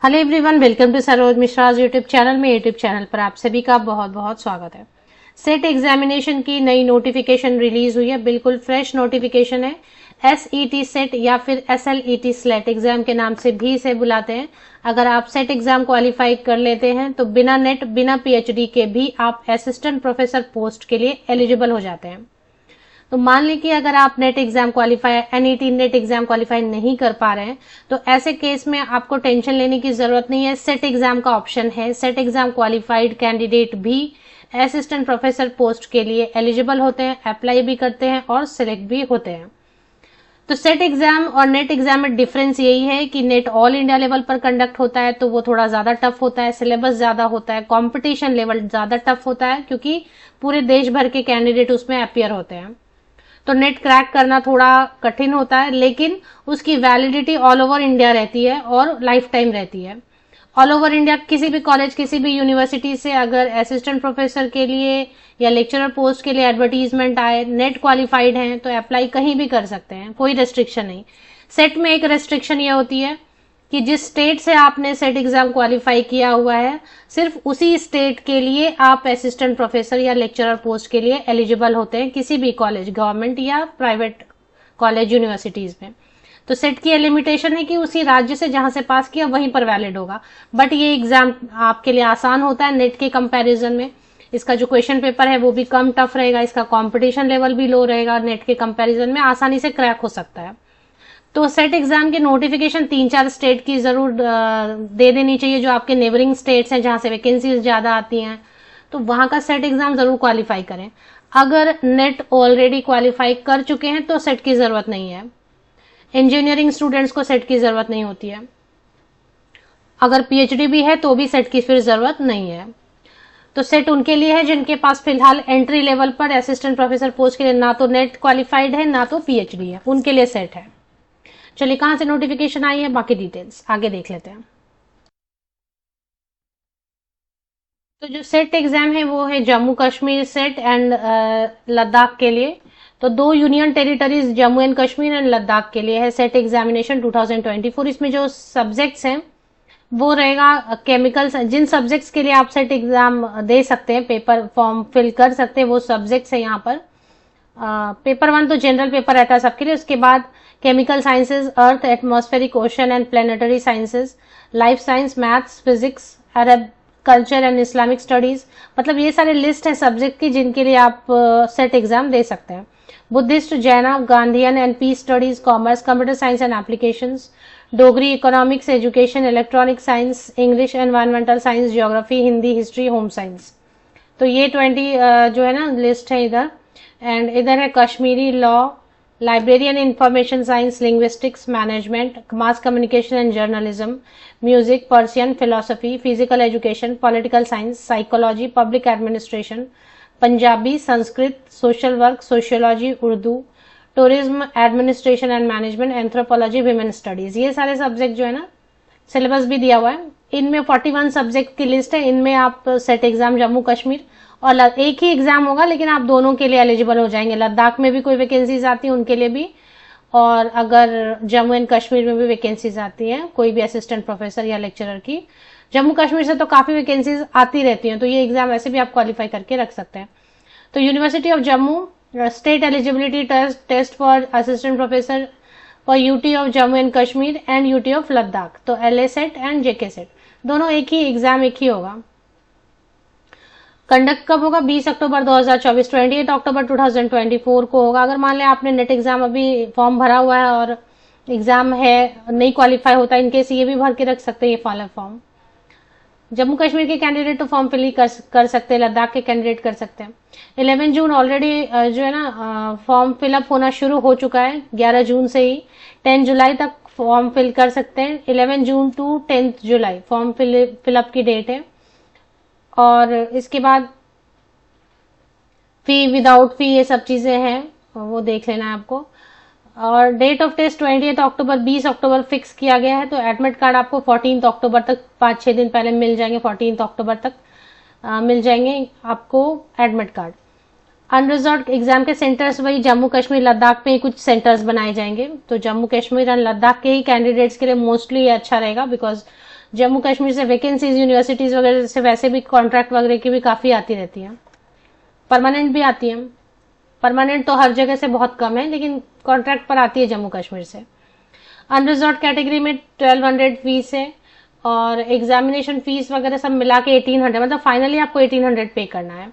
Hello everyone, welcome to Saroj Mishra's YouTube channel में। YouTube channel पर आप सभी का बहुत बहुत स्वागत है। सेट एग्जामिनेशन की नई नोटिफिकेशन रिलीज हुई है, बिल्कुल फ्रेश नोटिफिकेशन है। SET सेट या फिर SLET स्लेट एग्जाम के नाम से भी इसे बुलाते हैं। अगर आप सेट एग्जाम क्वालिफाई कर लेते हैं तो बिना नेट बिना PhD के भी आप असिस्टेंट प्रोफेसर पोस्ट के लिए एलिजिबल हो जाते हैं। तो मान ली कि अगर आप net exam qualify NET net exam qualify नहीं कर पा रहे हैं तो ऐसे केस में आपको टेंशन लेने की जरूरत नहीं है। सेट एग्जाम का ऑप्शन है। सेट एग्जाम क्वालिफाइड कैंडिडेट भी असिस्टेंट प्रोफेसर पोस्ट के लिए एलिजिबल होते हैं, अप्लाई भी करते हैं और सिलेक्ट भी होते हैं। तो सेट एग्जाम और नेट एग्जाम में डिफरेंस यही है कि नेट ऑल इंडिया लेवल पर कंडक्ट होता है तो वो थोड़ा ज्यादा टफ होता है, सिलेबस ज्यादा होता है, कंपटीशन लेवल ज्यादा टफ होता है क्योंकि पूरे देश भर के कैंडिडेट उसमें अपीयर होते हैं। तो नेट क्रैक करना थोड़ा कठिन होता है, लेकिन उसकी वैलिडिटी ऑल ओवर इंडिया रहती है और लाइफ टाइम रहती है। ऑल ओवर इंडिया किसी भी कॉलेज किसी भी यूनिवर्सिटी से अगर असिस्टेंट प्रोफेसर के लिए या लेक्चरर पोस्ट के लिए एडवर्टीजमेंट आए, नेट क्वालिफाइड हैं तो अप्लाई कहीं भी कर सकते हैं, कोई रेस्ट्रिक्शन नहीं। सेट में एक रेस्ट्रिक्शन ये होती है कि जिस स्टेट से आपने सेट एग्जाम क्वालिफाई किया हुआ है सिर्फ उसी स्टेट के लिए आप असिस्टेंट प्रोफेसर या लेक्चरर पोस्ट के लिए एलिजिबल होते हैं किसी भी कॉलेज, गवर्नमेंट या प्राइवेट कॉलेज यूनिवर्सिटीज में। तो सेट की लिमिटेशन है कि उसी राज्य से जहां से पास किया वहीं पर वैलिड होगा। बट ये एग्जाम आपके लिए आसान होता है नेट के कंपैरिजन में। इसका जो क्वेश्चन पेपर है वो भी कम टफ रहेगा, इसका कंपटीशन लेवल भी लो रहेगा, नेट के कंपैरिजन में आसानी से क्रैक हो सकता है। तो सेट एग्जाम की नोटिफिकेशन 3-4 स्टेट की जरूर दे देनी चाहिए, जो आपके नेबरिंग स्टेट्स हैं जहां से वैकेंसीज ज्यादा आती हैं, तो वहां का सेट एग्जाम जरूर क्वालिफाई करें। अगर नेट ऑलरेडी क्वालिफाई कर चुके हैं तो सेट की जरूरत नहीं है। इंजीनियरिंग स्टूडेंट्स को सेट की जरूरत नहीं होती है। अगर PhD भी है तो भी सेट की फिर जरूरत नहीं है। तो सेट उनके लिए है जिनके पास फिलहाल एंट्री लेवल पर असिस्टेंट प्रोफेसर पोस्ट के लिए ना तो नेट क्वालिफाइड है ना तो PhD है, उनके लिए सेट है। चलिए कहां से नोटिफिकेशन आई है, बाकी डिटेल्स आगे देख लेते हैं। तो जो सेट एग्जाम है वो है जम्मू कश्मीर सेट एंड लद्दाख के लिए। तो 2 union territories Jammu and Kashmir and Ladakh के लिए है सेट एग्जामिनेशन 2024। इसमें जो सब्जेक्ट्स हैं वो रहेगा केमिकल्स। जिन सब्जेक्ट्स के लिए आप सेट एग्जाम दे सकते हैं, पेपर फॉर्म फिल कर सकते हैं, वो सब्जेक्ट्स है यहाँ पर। पेपर 1 तो जनरल पेपर रहता है सबके लिए। उसके बाद chemical sciences, earth, atmospheric, ocean and planetary sciences, life science, maths, physics, Arab culture and Islamic studies. मतलब ये सारे लिस्ट है सब्जेक्ट की जिनके लिए आप सेट एग्जाम दे सकते हैं। Buddhist, Jain, Gandhian and peace studies, commerce, computer science and applications, Dogri, economics, education, electronic science, English, environmental science, geography, Hindi, history, home science. तो ये 20 जो है ना लिस्ट है इधर। एंड इधर है Kashmiri law, librarian, information science, linguistics, management, mass communication and journalism, music, Persian, philosophy, physical education, political science, psychology, public administration, Punjabi, Sanskrit, social work, sociology, Urdu, tourism, administration and management, anthropology, women studies. ये सारे subject जो है ना, syllabus भी दिया हुआ है। इनमें 41 सब्जेक्ट की लिस्ट है। इनमें आप सेट एग्जाम जम्मू कश्मीर और एक ही एग्जाम होगा, लेकिन आप दोनों के लिए एलिजिबल हो जाएंगे। लद्दाख में भी कोई वैकेंसीज आती है उनके लिए भी, और अगर जम्मू एंड कश्मीर में भी वैकेंसीज आती हैं कोई भी असिस्टेंट प्रोफेसर या लेक्चरर की। जम्मू कश्मीर से तो काफी वैकेंसीज आती रहती हैं, तो ये एग्जाम ऐसे भी आप क्वालिफाई करके रख सकते हैं। तो university of Jammu state eligibility test for assistant professor for UT of Jammu and Kashmir and UT of Ladakh. तो LA SET and JK SET दोनों एक ही एग्जाम, एक ही होगा। कंडक्ट कब होगा? 20 अक्टूबर 2024, 28 अक्टूबर 2024 को होगा। अगर मान लें आपने नेट एग्जाम अभी फॉर्म भरा हुआ है और एग्जाम है नहीं क्वालिफाई होता, इनकेस ये भी भर के रख सकते हैं ये फॉर्म। जम्मू कश्मीर के कैंडिडेट तो फॉर्म फिल ही कर सकते हैं, लद्दाख के कैंडिडेट कर सकते हैं। 11 जून ऑलरेडी जो है ना फॉर्म फिलअप होना शुरू हो चुका है, 11 जून से ही 10 जुलाई तक फॉर्म फिल कर सकते हैं। 11 जून टू 10 जुलाई फॉर्म फिलअप की डेट है। और इसके बाद फी, विदाउट फी, ये सब चीजें हैं, वो देख लेना है आपको। और date of test 28 October 20 October fix किया गया है। तो एडमिट कार्ड आपको 14 अक्टूबर तक, 5-6 दिन पहले मिल जाएंगे। 14 अक्टूबर तक मिल जाएंगे आपको एडमिट कार्ड। अनरिजर्व्ड एग्जाम के सेंटर्स वही जम्मू कश्मीर लद्दाख में ही कुछ सेंटर्स बनाए जाएंगे। तो जम्मू कश्मीर और लद्दाख के ही कैंडिडेट्स के लिए मोस्टली अच्छा रहेगा, बिकॉज जम्मू कश्मीर से वैकेंसीज यूनिवर्सिटीज वगैरह से वैसे भी कॉन्ट्रैक्ट वगैरह की भी काफी आती रहती है, परमानेंट भी आती है। परमानेंट तो हर जगह से बहुत कम है, लेकिन कॉन्ट्रैक्ट पर आती है जम्मू कश्मीर से। अनरिजर्व कैटेगरी में 1200 फीस है, और एग्जामिनेशन फीस वगैरह सब मिला के 1800, मतलब फाइनली आपको 1800 पे करना है।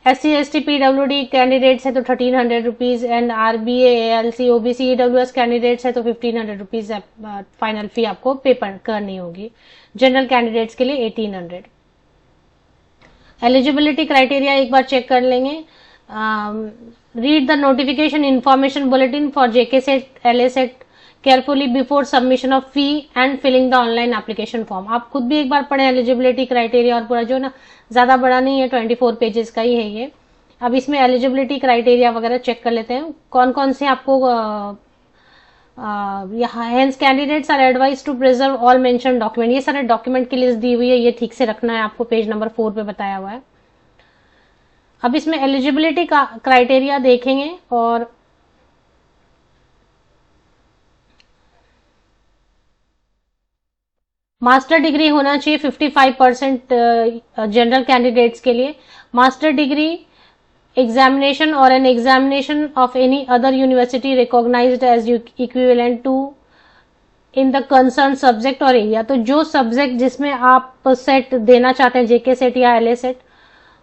SC ST PWD कैंडिडेट्स है तो 1300 rupees, and RBA ALC OBC EWS candidates है तो 1500 रुपीज फाइनल फी आपको पे करनी होगी। जनरल कैंडिडेट्स के लिए 1800। एलिजिबिलिटी क्राइटेरिया एक बार चेक कर लेंगे। Read the notification information bulletin for JK SET LA SET carefully before submission of fee and filling the online application form. आप खुद भी एक बार पढ़ें एलिजिबिलिटी क्राइटेरिया, और पूरा जो ना ज्यादा बड़ा नहीं है, 24 पेजेस का ही है ये। अब इसमें एलिजिबिलिटी क्राइटेरिया वगैरह चेक कर लेते हैं कौन कौन से आपको hence candidates are advise to preserve all mention document. ये सारे डॉक्यूमेंट की लिस्ट दी हुई है, ये ठीक से रखना है आपको, पेज नंबर 4 पे बताया हुआ है। अब इसमें एलिजिबिलिटी का क्राइटेरिया देखेंगे, और मास्टर डिग्री होना चाहिए 55% जनरल कैंडिडेट्स के लिए। मास्टर डिग्री एग्जामिनेशन और an examination of any other university recognised as equivalent to in the concern subject और एरिया। तो जो सब्जेक्ट जिसमें आप सेट देना चाहते हैं, JK सेट या LA सेट,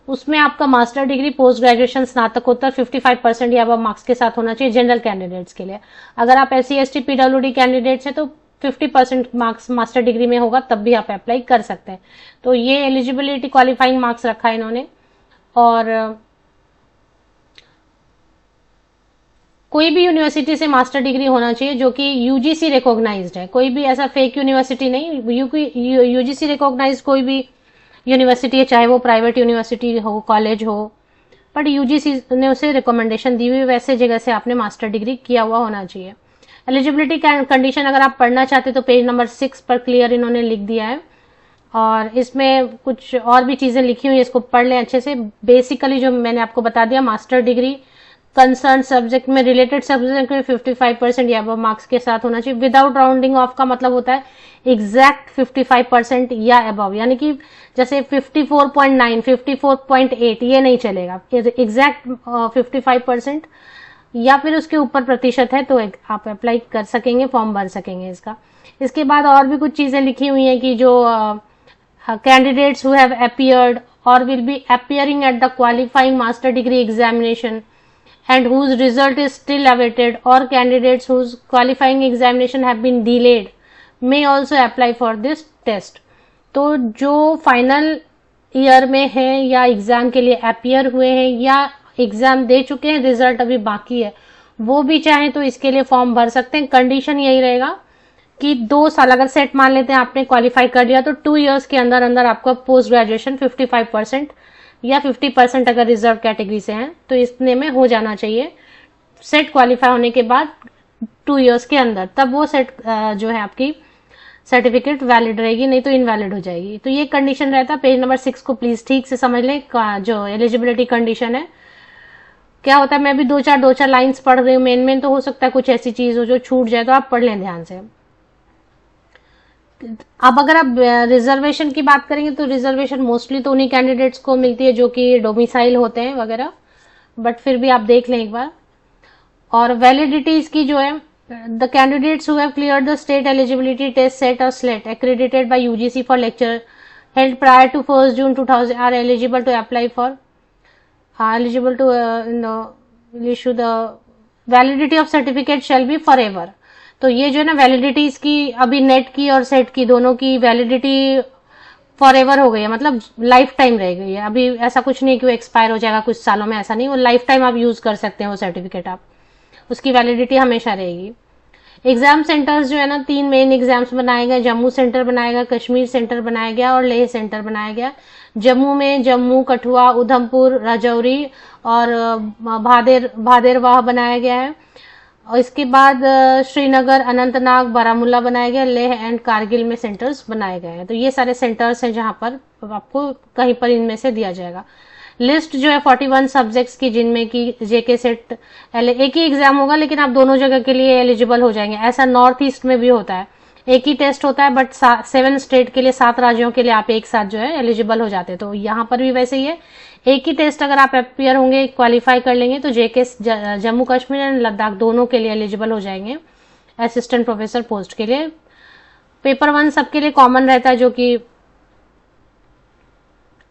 उसमें आपका मास्टर डिग्री, पोस्ट ग्रेजुएशन, स्नातकोत्तर 55% या अब मार्क्स के साथ होना चाहिए जनरल कैंडिडेट्स के लिए। अगर आप SC ST PWD कैंडिडेट्स हैं तो 50% मार्क्स मास्टर डिग्री में होगा, तब भी आप अप्लाई कर सकते हैं। तो ये एलिजिबिलिटी क्वालिफाइंग मार्क्स रखा है इन्होंने। और कोई भी यूनिवर्सिटी से मास्टर डिग्री होना चाहिए जो कि UGC रिकॉग्नाइज्ड है, कोई भी ऐसा फेक यूनिवर्सिटी नहीं। UGC रिकॉग्नाइज्ड कोई भी यूनिवर्सिटी है, चाहे वो प्राइवेट यूनिवर्सिटी हो, कॉलेज हो, बट UGC ने उसे रिकमेंडेशन दी हुई, वैसे जगह से आपने मास्टर डिग्री किया हुआ होना चाहिए। एलिजिबिलिटी कंडीशन अगर आप पढ़ना चाहते तो पेज नंबर 6 पर क्लियर इन्होंने लिख दिया है, और इसमें कुछ और भी चीजें लिखी हुई है, इसको पढ़ लें अच्छे से। बेसिकली जो मैंने आपको बता दिया, मास्टर डिग्री कंसर्न सब्जेक्ट में, रिलेटेड सब्जेक्ट में 55% या अबव मार्क्स के साथ होना चाहिए। विदाउट राउंडिंग ऑफ का मतलब होता है एग्जैक्ट 55% या अबव, यानी कि जैसे 54.9, 54.8 ये नहीं चलेगा, एग्जैक्ट 55% या फिर उसके ऊपर प्रतिशत है तो आप अप्लाई कर सकेंगे, फॉर्म भर सकेंगे इसका। इसके बाद और भी कुछ चीजें लिखी हुई हैं कि जो कैंडिडेट्स हु हैव अपीयर्ड और will be appearing at the qualifying master degree examination and whose result is still awaited, or candidates whose qualifying examination have been delayed may also apply for this test। तो जो final year में है या exam के लिए appear हुए हैं या एग्जाम दे चुके हैं, रिजल्ट अभी बाकी है, वो भी चाहे तो इसके लिए फॉर्म भर सकते हैं। कंडीशन यही रहेगा कि 2 साल, अगर सेट मान लेते हैं आपने क्वालिफाई कर लिया, तो 2 इयर्स के अंदर अंदर आपका पोस्ट ग्रेजुएशन 55% या 50% अगर रिजर्व कैटेगरी से हैं तो इतने में हो जाना चाहिए। सेट क्वालिफाई होने के बाद 2 इयर्स के अंदर, तब वो सेट जो है आपकी सर्टिफिकेट वैलिड रहेगी, नहीं तो इनवैलिड हो जाएगी। तो ये कंडीशन रहता है। पेज नंबर 6 को प्लीज ठीक से समझ लें, जो एलिजिबिलिटी कंडीशन है क्या होता है। मैं भी 2-4 लाइन्स पढ़ रही हूँ, मेन तो हो सकता है कुछ ऐसी चीज हो जो छूट जाए, तो आप पढ़ लें ध्यान से। अब अगर आप रिजर्वेशन की बात करेंगे तो रिजर्वेशन मोस्टली तो उन्हीं कैंडिडेट्स को मिलती है जो कि डोमिसाइल होते हैं वगैरह, बट फिर भी आप देख लें एक बार। और वैलिडिटीज की जो है, the candidates who have cleared the state eligibility test SET और SLET accredited by UGC for lecture held prior to 1 June 2000 are eligible to apply for eligible to issue the validity of certificate shall be forever. तो ये जो है ना वैलिडिटीज की, अभी net की और सेट की दोनों की वैलिडिटी फॉर एवर हो गई है, मतलब लाइफ टाइम रह गई है। अभी ऐसा कुछ नहीं कि वो एक्सपायर हो जाएगा कुछ सालों में, ऐसा नहीं, वो लाइफ टाइम आप यूज कर सकते हैं वो सर्टिफिकेट, आप उसकी वैलिडिटी हमेशा रहेगी। एग्जाम सेंटर्स जो है ना, 3 मेन एग्जाम्स बनाए गए। जम्मू सेंटर बनाया गया, कश्मीर सेंटर बनाया गया और लेह सेंटर बनाया गया। जम्मू में जम्मू, कठुआ, उधमपुर, राजौरी और भादेरवाह बनाया गया है। और इसके बाद श्रीनगर, अनंतनाग, बारामूला बनाया गया। लेह एंड कारगिल में सेंटर्स बनाए गए हैं। तो ये सारे सेंटर्स हैं जहां पर आपको कहीं पर इनमें से दिया जाएगा। लिस्ट जो है 41 सब्जेक्ट्स की, जिनमें की JK सेट एक ही एग्जाम होगा, लेकिन आप दोनों जगह के लिए एलिजिबल हो जाएंगे। ऐसा नॉर्थ ईस्ट में भी होता है, एक ही टेस्ट होता है, बट 7 स्टेट के लिए, 7 राज्यों के लिए आप एक साथ जो है एलिजिबल हो जाते हैं। तो यहाँ पर भी वैसे ही है, एक ही टेस्ट अगर आप अपियर होंगे, क्वालिफाई कर लेंगे तो जेके जम्मू कश्मीर एंड लद्दाख दोनों के लिए एलिजिबल हो जाएंगे असिस्टेंट प्रोफेसर पोस्ट के लिए। पेपर 1 सबके लिए कॉमन रहता है, जो कि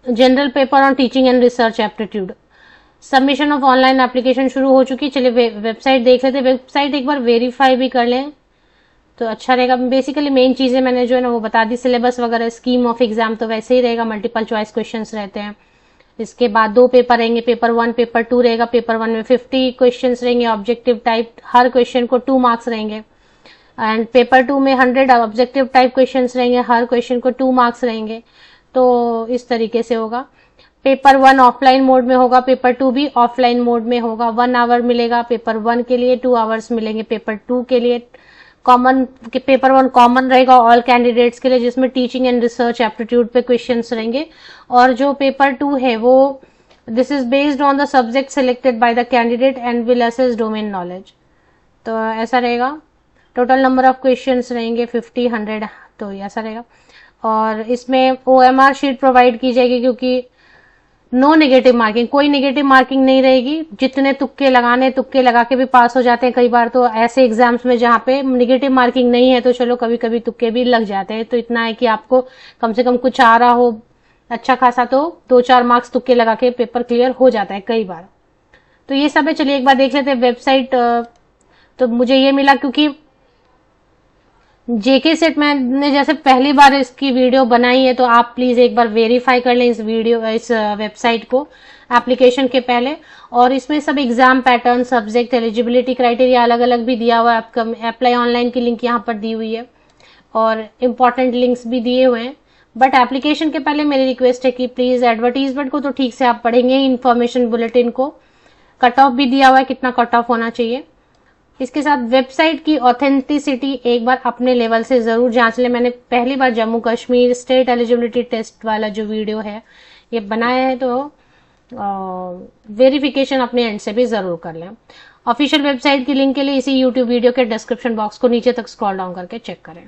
general paper on teaching and research aptitude. Submission of online application शुरू हो चुकी। चलिए वेबसाइट देख लेते हैं। वेबसाइट एक बार वेरीफाई भी कर लें तो अच्छा रहेगा। बेसिकली मेन चीजें मैंने जो है ना वो बता दी, सिलेबस वगैरह, स्कीम ऑफ एग्जाम तो वैसे ही रहेगा, मल्टीपल चॉइस क्वेश्चंस रहते हैं। इसके बाद 2 पेपर रहेंगे, पेपर 1 पेपर 2 रहेगा। पेपर 1 में 50 क्वेश्चंस रहेंगे ऑब्जेक्टिव टाइप, हर क्वेश्चन को 2 मार्क्स रहेंगे। एंड पेपर 2 में 100 ऑब्जेक्टिव टाइप क्वेश्चंस रहेंगे, हर क्वेश्चन को 2 मार्क्स रहेंगे। तो इस तरीके से होगा। पेपर 1 ऑफलाइन मोड में होगा, पेपर 2 भी ऑफलाइन मोड में होगा। 1 आवर मिलेगा पेपर 1 के लिए, 2 आवर्स मिलेंगे पेपर 2 के लिए। कॉमन पेपर 1 कॉमन रहेगा ऑल कैंडिडेट्स के लिए, जिसमें टीचिंग एंड रिसर्च एप्टीट्यूड पे क्वेश्चंस रहेंगे। और जो पेपर 2 है वो this is based on the subject selected by the candidate and will assess domain knowledge. तो ऐसा रहेगा। टोटल नंबर ऑफ क्वेश्चंस रहेंगे 50, 100, तो ऐसा रहेगा। और इसमें OMR शीट प्रोवाइड की जाएगी, क्योंकि नो नेगेटिव मार्किंग, कोई नेगेटिव मार्किंग नहीं रहेगी। जितने तुक्के लगाने, तुक्के लगा के भी पास हो जाते हैं कई बार। तो ऐसे एग्जाम्स में जहाँ पे नेगेटिव मार्किंग नहीं है तो चलो कभी कभी तुक्के भी लग जाते हैं। तो इतना है कि आपको कम से कम कुछ आ रहा हो अच्छा खासा, तो 2-4 मार्क्स तुक्के लगा के पेपर क्लियर हो जाता है कई बार। तो ये सब है। चलिए एक बार देख लेते हैं वेबसाइट। तो मुझे ये मिला, क्योंकि जेके सेट मैंने जैसे पहली बार इसकी वीडियो बनाई है, तो आप प्लीज एक बार वेरीफाई कर लें इस वेबसाइट को एप्लीकेशन के पहले। और इसमें सब exam pattern, subject, eligibility criteria अलग अलग भी दिया हुआ है। आपका अप्लाई ऑनलाइन की लिंक यहाँ पर दी हुई है और इम्पोर्टेंट लिंक्स भी दिए हुए हैं। बट एप्लीकेशन के पहले मेरी रिक्वेस्ट है कि प्लीज एडवर्टीजमेंट को तो ठीक से आप पढ़ेंगे, इन्फॉर्मेशन बुलेटिन को। कट ऑफ भी दिया हुआ है, कितना कट ऑफ होना चाहिए। इसके साथ वेबसाइट की ऑथेंटिसिटी एक बार अपने लेवल से जरूर जांच लें। मैंने पहली बार Jammu Kashmir state eligibility test वाला जो वीडियो है ये बनाया है, तो वेरिफिकेशन अपने एंड से भी जरूर कर लें। ऑफिशियल वेबसाइट की लिंक के लिए इसी यूट्यूब वीडियो के डिस्क्रिप्शन बॉक्स को नीचे तक स्क्रॉल डाउन करके चेक करें।